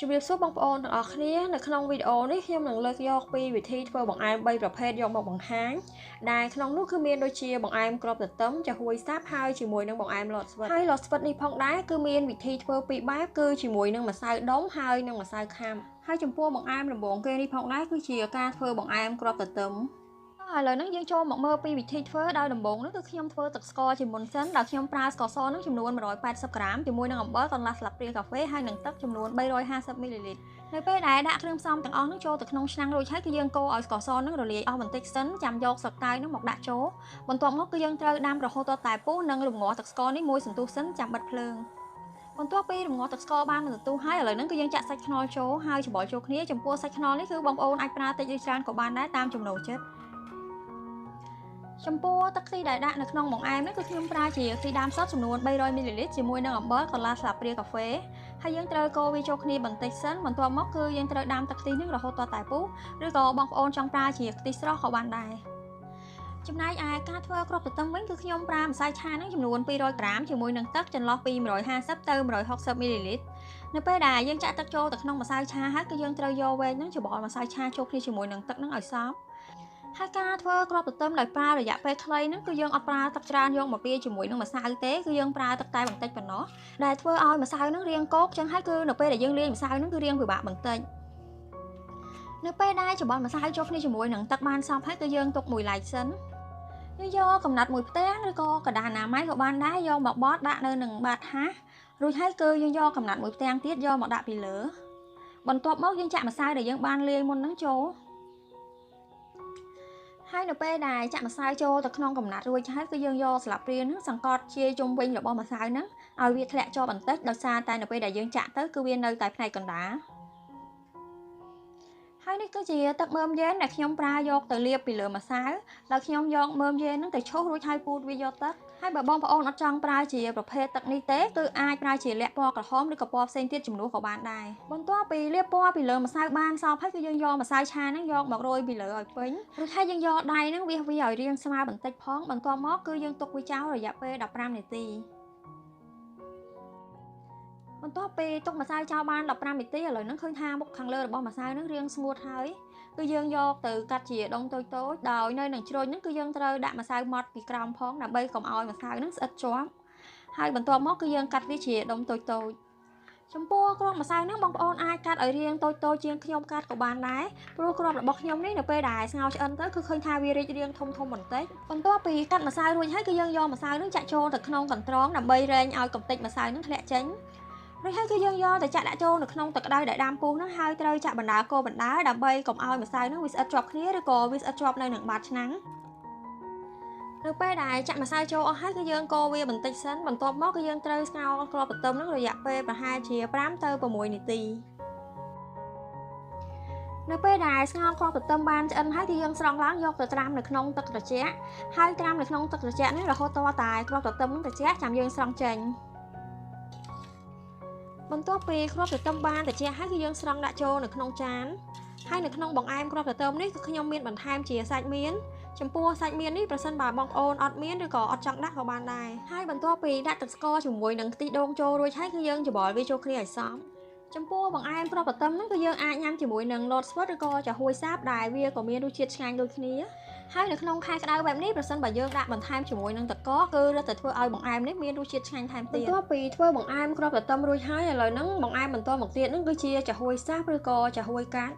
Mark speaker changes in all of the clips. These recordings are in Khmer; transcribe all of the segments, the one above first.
Speaker 1: ជំរាបសួរបងប្អូនទាំងអស់គ្នានៅក្នុងវីដេអូនេះខ្ញុំនឹងលើកយកពីវិធីធ្វើបង្អែម3ប្រភេទយកមកបង្ហាញដែលក្នុងនោះគឺមានដូចជាបង្អែមគ្រាប់ទទឹមចាហួយសាបហើយជាមួយនឹងបង្អែមលតស្វិតហើយលតស្វិតនេះផងដែរគឺមានវិធីធ្វើពីរបែបគឺជាមួយនឹងម្សៅដុំហើយនិងម្សៅខាំហើយចំពោះបង្អែមដំបូងគេនេះផងដែរគឺជាការធ្វើបង្អែមគ្រាប់ទទឹមឥឡូវនេះយើងចូលមកមើលពីវិធីធ្វើដោយដំបូងនោះគឺខ្ញុំធ្វើទឹកស្ករជាមុនសិនដោយខ្ញុំប្រើស្ករសនឹងចំនួន180ក្រាមជាមួយនឹងអំបិលកន្លះស្លាបព្រាកាហ្វេហើយនិងទឹកចំនួន350មីលីលីត្រនៅពេលដែលដាក់គ្រឿងផ្សំទាំងអស់នោះចូលទៅក្នុងឆ្នាំងរួចហើយគឺយើងកូរឲ្យស្ករសនឹងរលាយអស់បន្តិចសិនចាំយកស្លឹកតើយនឹងមកដាក់ចូលបន្ទាប់មកគឺយើងត្រូវដាំរហូតដល់តែពុះនិងរំងាស់ទឹកស្ករនេះមួយសន្ទុះសិនចាំបិទភ្លើងបន្ទាប់ពីរំងាស់ទឹកស្ករបានបន្ទុះហើយឥឡូវហ្នឹងគឺយើងចាក់សាច់ខ្នុរចូលហើយច្របល់ចូលគ្នាចំពោះសាច់ខ្នុរនេះគឺបងប្អូនអាចប្រើតិចឬច្រើនក៏បានដែរតាមចំណូលចិត្តចំពោះទឹកខ្ទិះដែលដាក់នៅក្នុងបង្អែមនេះគឺខ្ញុំប្រើជាខ្ទិះដើមសុទ្ធចំនួន300មីលីលីត្រជាមួយនឹងអំបិលកន្លះស្លាបព្រាកាហ្វេហើយយើងត្រូវកូរវាចូលគ្នាបន្តិចសិនបន្ទាប់មកគឺយើងត្រូវដាំទឹកខ្ទិះនេះរហូតដល់តែពុះឬក៏បងប្អូនចង់ប្រើជាខ្ទិះស្រស់ក៏បានដែរចំណែកឯការធ្វើគ្រាប់ទទឹមវិញគឺខ្ញុំប្រើម្សៅឆានឹងចំនួន200ក្រាមជាមួយនឹងទឹកចន្លោះពី150ទៅ160មីលីលីត្រនៅពេលដែលយើងចាក់ទឹកចូលទៅក្នុងម្សៅឆាហើយគឺយើងត្រូវយកវែងនឹងច្របល់ម្សៅឆាចូលគ្នាជាមួយនឹងទឹកនឹងឲ្យសព្វហើយការធ្វើគ្រាប់ទទឹមដោយប្រើរយៈពេលខ្លីហ្នឹងគឺយើងអត់ប្រើទឹកច្រើនយកមកលាយជាមួយនឹងម្សៅទេគឺយើងប្រើទឹកតែបន្តិចប៉ុណ្ណោះដែលធ្វើឲ្យម្សៅហ្នឹងរាងកោកចឹងហើយគឺនៅពេលដែលយើងលាយម្សៅហ្នឹងគឺរាងពិបាកបន្តិចនៅពេលដែលច្របល់ម្សៅចូលគ្នាជាមួយនឹងទឹកបានសព្វហើយគឺយើងទុកមួយឡែកសិនយើងយកកំណាត់មួយផ្ទាំងឬក៏กระดาษអនាម័យក៏បានដែរយកមកបត់ដាក់នៅនឹងបាតហាសរួចហើយគឺយើងយកកំណាត់មួយផ្ទាំងទៀតយកមកដាក់ពីលើបន្ទាប់មកយើងចាក់ម្សៅដែលយើងបានលាយមុនហ្នឹងចូលហើយនៅពេលដែលចាក់ម្សៅចូលទៅក្នុងកំណាត់រួចហើយគឺយើងយកស្លាបព្រាហ្នឹងសង្កត់ជាជុំវិញរបស់ម្សៅហ្នឹងឲ្យវាធ្លាក់ចូលបន្តិចដោយសារតែនៅពេលដែលយើងចាក់ទៅគឺវានៅតែផ្នែកកណ្ដាលហើយនេះគឺជាទឹកមើមយេនដែលខ្ញុំប្រើយកទៅលាបពីលើម្សៅแล้วខ្ញុំយកមើមយេនហ្នឹងទៅឆុសរួចហើយពូតវាយកទឹកហើយបើបងប្អូនអត់ចង់ប្រើជាប្រភេទទឹកនេះទេគឺអាចប្រើជាល័ខពណ៌ក្រហមឬក៏ពណ៌ផ្សេងទៀតជំនួសក៏បានដែរបន្ទាប់ពីលាបពណ៌ពីលើម្សៅបានសព្វហើយគឺយើងយកម្សៅឆាហ្នឹងយកមករោយពីលើឲ្យពេញរួចហើយយើងយកដៃហ្នឹងវាឲ្យរាងស្មើបន្តិចផងបន្ទាប់មកគឺយើងទុកវាចោលរយៈពេល15នាទីបន្ទាប់ពីទុកម្សៅចោលបាន15នាទីឥឡូវហ្នឹងឃើញថាមុខខាងលើរបស់ម្សៅហ្នឹងរាងស្ងួតហើយគឺយើងយកទៅកាត់ជាដុំតូចៗដោយនៅនឹងជ្រញ់ហ្នឹងគឺយើងត្រូវដាក់ម្សៅម៉ត់ពីក្រោមផងដើម្បីកុំឲ្យម្សៅហ្នឹងស្អិតជាប់ហើយបន្ទាប់មកគឺយើងកាត់វាជាដុំតូចៗចំពោះគ្រាប់ម្សៅហ្នឹងបងប្អូនអាចកាត់ឲ្យរាងតូចៗជាងខ្ញុំកាត់ក៏បានដែរព្រោះគ្រាប់របស់ខ្ញុំនេះនៅពេលដែលស្ងោរឆ្អិនទៅគឺឃើញថាវារីករាងធំបន្តិចបន្ទាប់ពីកាត់ម្សៅរួចហើយគឺយើងយកម្សៅហ្នឹងចាក់ចូលទៅក្នុងកន្ត្រងដើម្បីរែងឲ្យកម្ទេចម្សៅហ្នឹងធ្លាក់ចេញរួចហើយគឺយើងយកទៅចាក់ដាក់ចូលនៅក្នុងទឹកក្តៅដែលដាំពុះហ្នឹងហើយត្រូវចាក់បណ្ដាលកូរបណ្ដាលដើម្បីកុំឲ្យម្សៅហ្នឹងវាស្អិតជាប់គ្នាឬក៏វាស្អិតជាប់នៅនឹងបាតឆ្នាំងនៅពេលដែលចាក់ម្សៅចូលអស់ហើយគឺយើងកូរវាបន្តិចសិនបន្ទាប់មកគឺយើងត្រូវស្ងោរគ្រាប់ទទឹមហ្នឹងរយៈពេលប្រហែលជា5ទៅ6នាទីនៅពេលដែលស្ងោរគ្រាប់ទទឹមបានឆ្អិនហើយគឺយើងស្រង់ឡើងយកទៅត្រាំនៅក្នុងទឹកត្រជាក់ហើយត្រាំនៅក្នុងទឹកត្រជាក់នេះរហូតទាល់តែគ្រាប់ទទឹមហ្នឹងត្រជាក់ចាំយើងស្រង់ចេញបន្ទាប់ពីគ្រាប់ទទឹមបានត្រជាក់ហើយគឺយើងស្រង់ដាក់ចូលនៅក្នុងចានហើយនៅក្នុងបង្អែមគ្រាប់ទទឹមនេះគឺខ្ញុំមានបន្ថែមជាសាច់មៀនចំពោះសាច់មៀននេះប្រសិនបើបងប្អូនអត់មានឬក៏អត់ចង់ដាក់ក៏បានដែរហើយបន្ទាប់ពីដាក់ទឹកស្ករជាមួយនឹងខ្ទិះដូងចូលរួចហើយគឺយើងច្របល់វាចូលគ្នាឲ្យសព្វចំពោះបង្អែមគ្រាប់ទទឹមហ្នឹងគឺយើងអាចញ៉ាំជាមួយនឹងលតស្វិតឬក៏ចាហួយសាបដែលវាក៏មានរសជាតិឆ្ងាញ់ដូចគ្នាហើយនៅក្នុងខែក្តៅបែបនេះប្រសិនបើយើងដាក់បន្ថែមជាមួយនឹងទឹកកកគឺរឹតតែធ្វើឲ្យបង្អែមនេះមានរសជាតិឆ្ងាញ់ថែមទៀតបន្ទាប់ពីធ្វើបង្អែមគ្រាប់ទទឹមរួចហើយឥឡូវហ្នឹងបង្អែមបន្តមកទៀតហ្នឹងគឺជាចាហួយសាបឬក៏ចាហួយកាត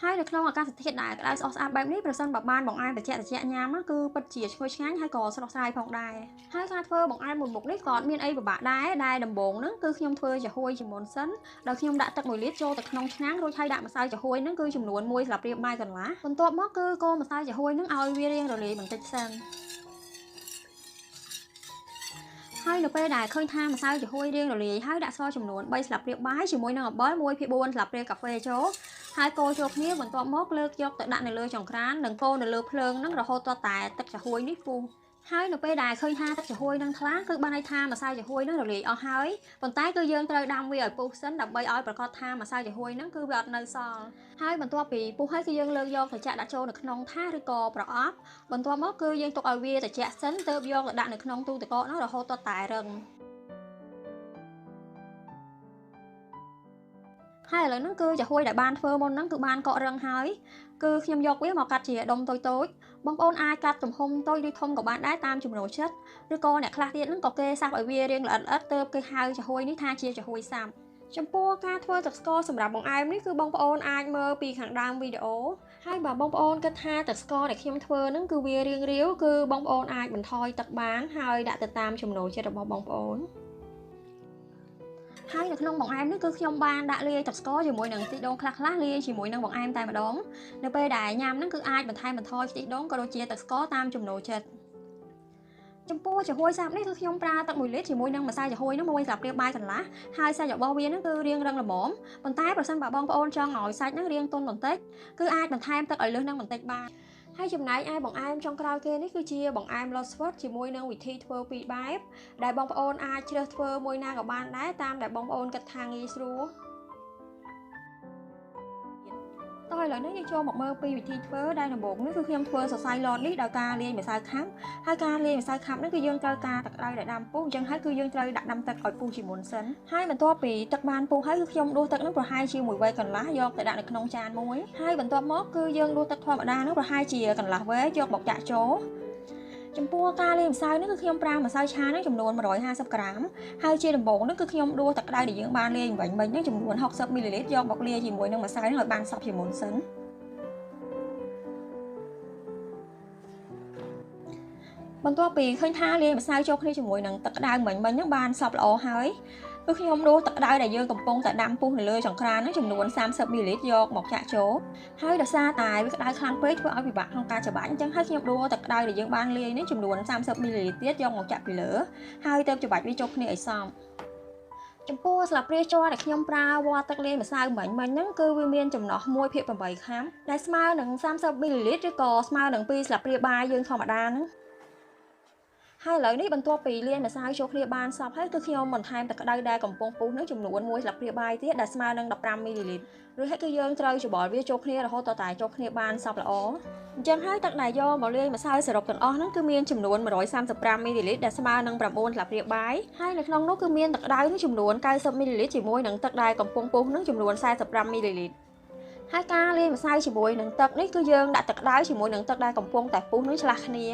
Speaker 1: ់ហើយនៅក្នុងអាកាសធាតុដែលក្តៅស្អុះស្អាប់បែបនេះប្រសិនបើបានបង្អែមត្រជាក់ញ៉ាំគឺពិតជាឈ្ងុយឆ្ងាញ់ហើយក៏ស្រស់ស្រាយផងដែរហើយការធ្វើបង្អែមមួយមុខនេះក៏អត់មានអីពិបាកដែរដែលដំបូងហ្នឹងគឺខ្ញុំធ្វើចាហួយជាមុនសិនដោយខ្ញុំដាក់ទឹក1លីត្រចូលទៅក្នុងឆ្នាំងរួចហើយដាក់ម្សៅចាហួយហ្នឹងគឺចំនួន1ស្លាបព្រាបាយកន្លះបន្ទាប់មកគឺកូរម្សៅចាហួយហ្នឹងឲ្យវារាងរលាយបន្តិចសិនហើយនៅពេលដែលឃើញថាម្សៅចាហួយរាងរលាយហើយដាក់ស្ករចំនួន3ស្លាបព្រាបាយជាមួយនឹងអំបិល1/4ស្លាបព្រាកាហ្វេចូលហើយកូរចូលគ្នាបន្ទាប់មកលើកយកទៅដាក់នៅលើចង្ក្រាននិងកូរនៅលើភ្លើងហ្នឹងរហូតទាល់តែទឹកចាហួយនេះពុះហើយនៅពេលដែលឃើញថាទឹកចាហួយនឹងថ្លាគឺបានន័យថាម្សៅចាហួយនឹងរលាយអស់ហើយប៉ុន្តែគឺយើងត្រូវដាំវាឲ្យពុះសិនដើម្បីឲ្យប្រកាសថាម្សៅចាហួយនឹងគឺវាអត់នៅសល់ហើយបន្ទាប់ពីពុះហើយគឺយើងលើកយកទៅចាក់ដាក់ចូលនៅក្នុងថាសឬក៏ប្រអប់បន្ទាប់មកគឺយើងទុកឲ្យវាត្រជាក់សិនទើបយកទៅដាក់នៅក្នុងទូទឹកកកនោះរហូតទាល់តែរឹង ហើយឥឡូវហ្នឹងគឺចាហួយដែលបានធ្វើមុនហ្នឹងគឺបានកករឹងហើយគឺខ្ញុំយកវាមកកាត់ជាដុំតូចៗបងប្អូនអាចកាត់ទំហំតូចឬធំក៏បានដែរតាមចំណូលចិត្តឬក៏អ្នកខ្លះទៀតហ្នឹងក៏គេសាប់ឲ្យវារាងល្អិតៗទើបគេហៅចាហួយនេះថាជាចាហួយសាប់ចំពោះការធ្វើទឹកស្ករសម្រាប់បង្អែមនេះគឺបងប្អូនអាចមើលពីខាងដើមវីដេអូហើយបើបងប្អូនគិតថាទឹកស្ករដែលខ្ញុំធ្វើហ្នឹងគឺវារាងរាវគឺបងប្អូនអាចបន្ថយទឹកបានហើយដាក់ទៅតាមចំណូលចិត្តរបស់បងប្អូនហើយនៅក្នុងបង្អែមនេះគឺខ្ញុំបានដាក់លាយទឹកស្ករជាមួយនឹងខ្ទិះដូងខ្លះៗលាយជាមួយនឹងបង្អែមតែម្ដងនៅពេលដែលញ៉ាំហ្នឹងគឺអាចបន្ថែមបន្ថយខ្ទិះដូងក៏ដូចជាទឹកស្ករតាមចំណូលចិត្តចំពោះចាហួយសាប់នេះគឺខ្ញុំប្រើទឹក1លីត្រជាមួយនឹងម្សៅចាហួយនោះ1ស្លាបព្រាបាយកន្លះហើយសាច់របស់វាហ្នឹងគឺរាងរឹងល្មមប៉ុន្តែប្រសិនបើបងប្អូនចង់ឲ្យសាច់ហ្នឹងរាងទន់បន្តិចគឺអាចបន្ថែមទឹកឲ្យលើសនឹងបន្តិចបានហើយចំណែកឯបង្អែមចុងក្រោយគេនេះគឺជាបង្អែម Lost ជាមួយនឹងវិធីធ្វើពីរបែបដែលបងប្អូនអាចជ្រើសធ្វើមួយណាក៏បានដែរតាមដែលបងប្អូនគិតថាងាយស្រួលតោះឥឡូវនេះយើងចូលមកមើលពីវិធីធ្វើដែលដំបូងនេះគឺខ្ញុំធ្វើសរសៃឡតនេះដោយការលាយម្សៅខាប់ហើយការលាយម្សៅខាប់នេះគឺយើងត្រូវការទឹកក្តៅដែលដាំពុះអញ្ចឹងហើយគឺយើងត្រូវដាក់ដាំទឹកឲ្យពុះជាមុនសិនហើយបន្ទាប់ពីទឹកបានពុះហើយគឺខ្ញុំដួសទឹកនោះប្រហែលជាមួយវែកកន្លះយកទៅដាក់នៅក្នុងចានមួយហើយបន្ទាប់មកគឺយើងដួសទឹកធម្មតានោះប្រហែលជាកន្លះវែកយកមកចាក់ចូលចំពោះការលាយម្សៅនេះគឺខ្ញុំប្រើម្សៅឆានេះចំនួន150ក្រាមហើយជាដំបូងនេះគឺខ្ញុំដួសទឹកក្តៅដែលយើងបានលាយវិញនេះចំនួន60មីលីលីត្រយកមកលាយជាមួយនឹងម្សៅនេះឲ្យបានសព្វជាមុនសិនបន្ទាប់ពីឃើញថាលាយម្សៅចូលគ្នាជាមួយនឹងទឹកក្តៅមិញហ្នឹងបានសព្វល្អហើយគឺខ្ញុំដួសទឹកក្តៅដែលយើងកំពុងតែដាំពុះនៅលើចង្ក្រានហ្នឹងចំនួន30មីលីលីត្រយកមកចាក់ចូលហើយដោយសារតែវាក្តៅខ្លាំងពេកធ្វើឲ្យពិបាកក្នុងការច្របាច់អញ្ចឹងហើយខ្ញុំដួសទឹកក្តៅដែលយើងបានលាយនេះចំនួន30មីលីលីត្រទៀតយកមកចាក់ពីលើហើយទៅច្របាច់វាចូលគ្នាឲ្យសព្វចំពោះស្លាបព្រាជ័រដែលខ្ញុំប្រើវ៉ាទឹកលាយម្សៅមិញហ្នឹងគឺវាមានចំណោះ1/8 ខាំដែលស្មើនឹង30មីលីលីត្រឬក៏ស្មើនឹង2ស្លាបព្រាបាយយើងធម្មតាហ្នឹងហើយឥឡូវនេះបន្ទាប់ពីលាយម្សៅចូលគ្នាបានសព្វហើយគឺខ្ញុំបន្ថែមទឹកក្តៅដែលកំពុងពុះនឹងចំនួន1ស្លាបព្រាបាយទៀតដែលស្មើនឹង15មីលីលីត្ររួចហើយគឺយើងត្រូវច្របល់វាចូលគ្នារហូតដល់តែចូលគ្នាបានសព្វល្អអញ្ចឹងហើយទឹកដែលយកមកលាយម្សៅសរុបទាំងអស់ហ្នឹងគឺមានចំនួន135មីលីលីត្រដែលស្មើនឹង9ស្លាបព្រាបាយហើយនៅក្នុងនោះគឺមានទឹកក្តៅនេះចំនួន90មីលីលីត្រជាមួយនឹងទឹកដែលកំពុងពុះនឹងចំនួន45មីលីលីត្រហើយការលាយម្សៅជាមួយនឹងទឹកនេះគឺយើងដាក់ទឹកក្តៅជាមួយនឹងទឹកដែលកំពុងតែពុះនឹងឆ្លាស់គ្នា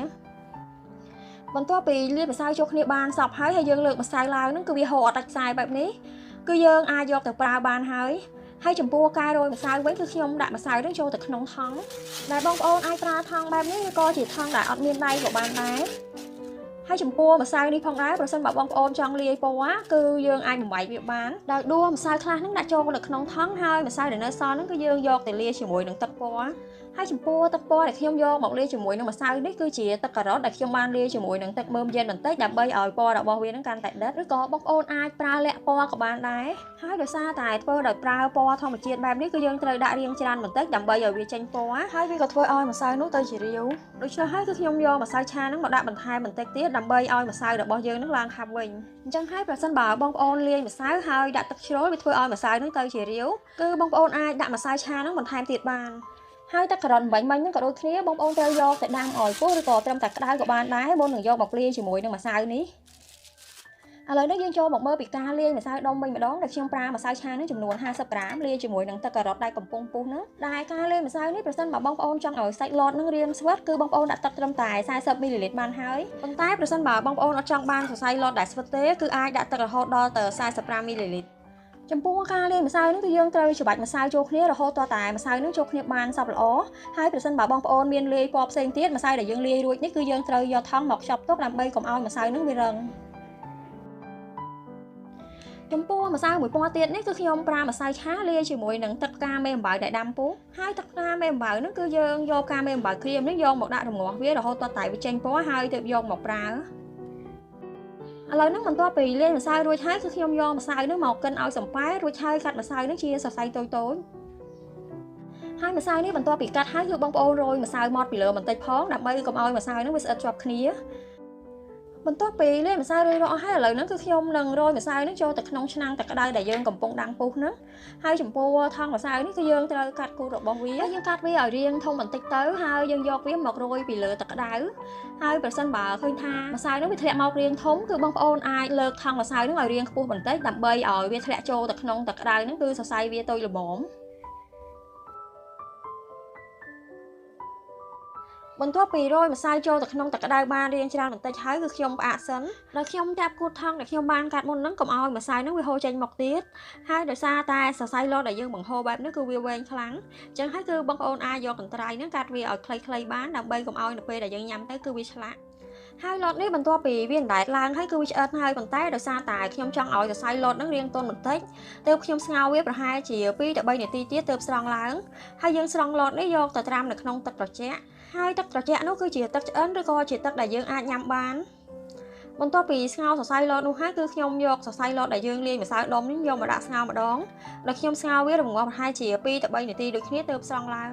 Speaker 1: បន្ទាប់ពីលាយម្សៅចូលគ្នាបានសព្វហើយយើងលើកម្សៅឡើងហ្នឹងគឺវាហូរអត់ដាច់ខ្សែបែបនេះគឺយើងអាចយកទៅប្រើបានហើយចំពោះការរោយម្សៅវិញគឺខ្ញុំដាក់ម្សៅនេះចូលទៅក្នុងថង់ដែលបងប្អូនអាចប្រើថង់បែបនេះឬក៏ជាថង់ដែលអត់មានដៃក៏បានដែរហើយចំពោះម្សៅនេះផងដែរប្រសិនបើបងប្អូនចង់លាយពណ៌គឺយើងអាចបំបែកវាបានដោយដួសម្សៅខ្លះហ្នឹងដាក់ចូលនៅក្នុងថង់ហើយម្សៅដែលនៅសល់ហ្នឹងគឺយើងយកទៅលាយជាមួយនឹងទឹកពណ៌ហើយចំពោះទឹកពណ៌ដែលខ្ញុំយកមកលាយជាមួយនឹងម្សៅនេះគឺជាទឹកការ៉ុតដែលខ្ញុំបានលាយជាមួយនឹងទឹកមើមយ៉ានបន្តិចដើម្បីឲ្យពណ៌របស់វានឹងកាន់តែដិតឬក៏បងប្អូនអាចប្រើល័ខពណ៌ក៏បានដែរហើយដោយសារតែធ្វើដោយប្រើពណ៌ធម្មជាតិបែបនេះគឺយើងត្រូវដាក់រាងច្រើនបន្តិចដើម្បីឲ្យវាចេញពណ៌ហើយវាក៏ធ្វើឲ្យម្សៅនោះទៅជារាវដូច្នេះហើយគឺខ្ញុំយកម្សៅឆាហ្នឹងមកដាក់បន្ថែមបន្តិចទៀតដើម្បីឲ្យម្សៅរបស់យើងនឹងឡើងខាប់វិញអញ្ចឹងហើយប្រសិនបើបងប្អូនលាយម្សៅហើយដាក់ទឹកជ្រោយវាធ្វើឲ្យម្សៅហ្នឹងទៅជារាវគឺបងប្អូនអាចដាក់ម្សៅឆាហ្នឹងបន្ថែមទៀតបានហើយទឹកការ៉ុតបាញ់ហ្នឹងក៏ដូចគ្នាបងប្អូនត្រូវយកទៅដាំឲ្យពុះឬក៏ត្រឹមតែក្តៅក៏បានដែរមុននឹងយកមកលាយជាមួយនឹងម្សៅនេះឥឡូវនេះយើងចូលមកមើលពីការលាយម្សៅដុំវិញម្ដងដែលខ្ញុំប្រើម្សៅឆានេះចំនួន50ក្រាមលាយជាមួយនឹងទឹកការ៉ុតដែលកំពុងពុះហ្នឹងដែលការលាយម្សៅនេះប្រសិនបើបងប្អូនចង់ឲ្យសាច់ឡតនឹងរាងស្វិតគឺបងប្អូនដាក់ទឹកត្រឹមតែ40មីលីលីត្របានហើយប៉ុន្តែប្រសិនបើបងប្អូនអត់ចង់បានសរសៃឡតដែលស្វិតទេគឺអាចដាក់ទឹករហូតដល់ទៅ45មីលីលីត្រចំពោះការលាយម្សៅនេះគឺយើងត្រូវច្របាច់ម្សៅចូលគ្នារហូតដល់តែម្សៅនឹងចូលគ្នាបានសព្វល្អហើយប្រសិនបើបងប្អូនមានលាយពណ៌ផ្សេងទៀតម្សៅដែលយើងលាយរួចនេះគឺយើងត្រូវយកថង់មកខ្ចប់ទុកដើម្បីកុំឲ្យម្សៅនឹងវារឹងចំពោះម្សៅមួយពណ៌ទៀតនេះគឺខ្ញុំប្រើម្សៅឆាលាយជាមួយនឹងទឹកផ្កាមេអំបៅដែលដាំពុះហើយទឹកផ្កាមេអំបៅនេះគឺយើងយកផ្កាមេអំបៅក្រៀមនេះយកមកដាក់រងាស់វារហូតដល់តែវាចេញពណ៌ហើយទើបយកមកប្រើឥឡូវនេះបន្ទាប់ពីលាយម្សៅរួចហើយគឺខ្ញុំយកម្សៅនេះមកកិនឲ្យសំប៉ែរួចហើយកាត់ម្សៅនេះជាសរសៃតូចៗហើយម្សៅនេះបន្ទាប់ពីកាត់ហើយគឺបងប្អូនរោយម្សៅម៉ត់ពីលើបន្តិចផងដើម្បីកុំឲ្យម្សៅនេះវាស្អិតជាប់គ្នាប បន្ទាប់ពីលាយម្សៅរួចរាល់ហើយឥឡូវហ្នឹងគឺខ្ញុំនឹងរោយម្សៅនេះចូលទៅក្នុងឆ្នាំងទឹកក្តៅដែលយើងកំពុងដាំពុះហ្នឹងហើយចំពោះថង់ម្សៅនេះគឺយើងត្រូវកាត់គូតរបស់វាហើយយើងកាត់វាឲ្យរាងធំបន្តិចទៅហើយយើងយកវាមករោយពីលើទឹកក្តៅហើយប្រសិនបើឃើញថាម្សៅនេះវាធ្លាក់មករាងធំគឺបងប្អូនអាចលើកថង់ម្សៅនេះឲ្យរាងខ្ពស់បន្តិចដើម្បីឲ្យវាធ្លាក់ចូលទៅក្នុងទឹកក្តៅហ្នឹងគឺសរសៃវាតូចល្មមបន្ទាប់ពីរោយម្សៅចូលទៅក្នុងទឹកក្តៅបានរៀងច្រើនបន្តិចហើយគឺខ្ញុំផ្អាកសិនដល់ខ្ញុំចាប់គូតថង់ដែលខ្ញុំបានកាត់មុនហ្នឹងកុំឲ្យម្សៅហ្នឹងវាហូរចេញមកទៀតហើយដោយសារតែសរសៃលតដែលយើងបង្ហូរបែបនេះគឺវាវែងខ្លាំងអញ្ចឹងហើយគឺបងប្អូនអាចយកកន្ត្រៃហ្នឹងកាត់វាឲ្យខ្លីៗបានដើម្បីកុំឲ្យនៅពេលដែលយើងញ៉ាំទៅគឺវាឆ្លាក់ហើយលតនេះបន្ទាប់ពីវាអណ្ដែតឡើងហើយគឺវាឆ្អិនហើយប៉ុន្តែដោយសារតែខ្ញុំចង់ឲ្យសរសៃលតហ្នឹងរាងទន់បន្តិចទើបខ្ញុំស្ងោរវាប្រហែលជា2ទៅ3នាទីទៀតទើបស្រង់ឡើងហើយយើងស្រង់លតនេះយកទៅត្រាំនៅក្នុងទឹកត្រជាក់ហើយទឹកត្រជាក់នោះគឺជាទឹកឆ្អិនឬក៏ជាទឹកដែលយើងអាចញ៉ាំបានបន្ទាប់ពីស្ងោរសរសៃលតនោះហើយគឺខ្ញុំយកសរសៃលតដែលយើងលាយម្សៅដុំនេះយកមកដាក់ស្ងោរម្ដងដល់ខ្ញុំស្ងោរវារម្ងាស់ប្រហែលជា2ទៅ3នាទីដូចគ្នាទើបស្រង់ឡើង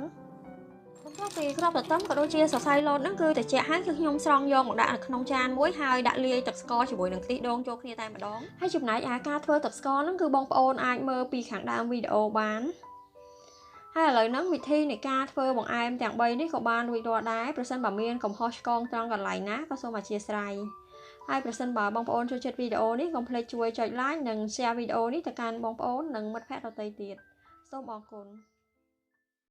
Speaker 1: បន្ទាប់ពីគ្រាប់ទទឹមក៏ដូចជាសរសៃលតហ្នឹងគឺត្រជាក់ហើយគឺខ្ញុំស្រង់យកមកដាក់នៅក្នុងចានមួយហើយដាក់លាយទឹកស្ករជាមួយនឹងខ្ទិះដូងចូលគ្នាតែម្ដងហើយចំណែកឯការធ្វើទឹកស្ករហ្នឹងគឺបងប្អូនអាចមើលពីខាងដើមវីដេអូបានហើយឥឡូវហ្នឹងវិធីនៃការធ្វើបង្អែមទាំង3នេះក៏បានរួចរាល់ដែរប្រសិនបើមានកំហុសឆ្គងត្រង់កន្លែងណាក៏សូមអធិស្ឋានហើយប្រសិនបើបងប្អូនចូលចិត្តវីដេអូនេះកុំភ្លេចជួយចុច like និង share វីដេអូនេះទៅកាន់បងប្អូននិងមិត្តភ័ក្តិដទៃទៀតសូមអរគុណ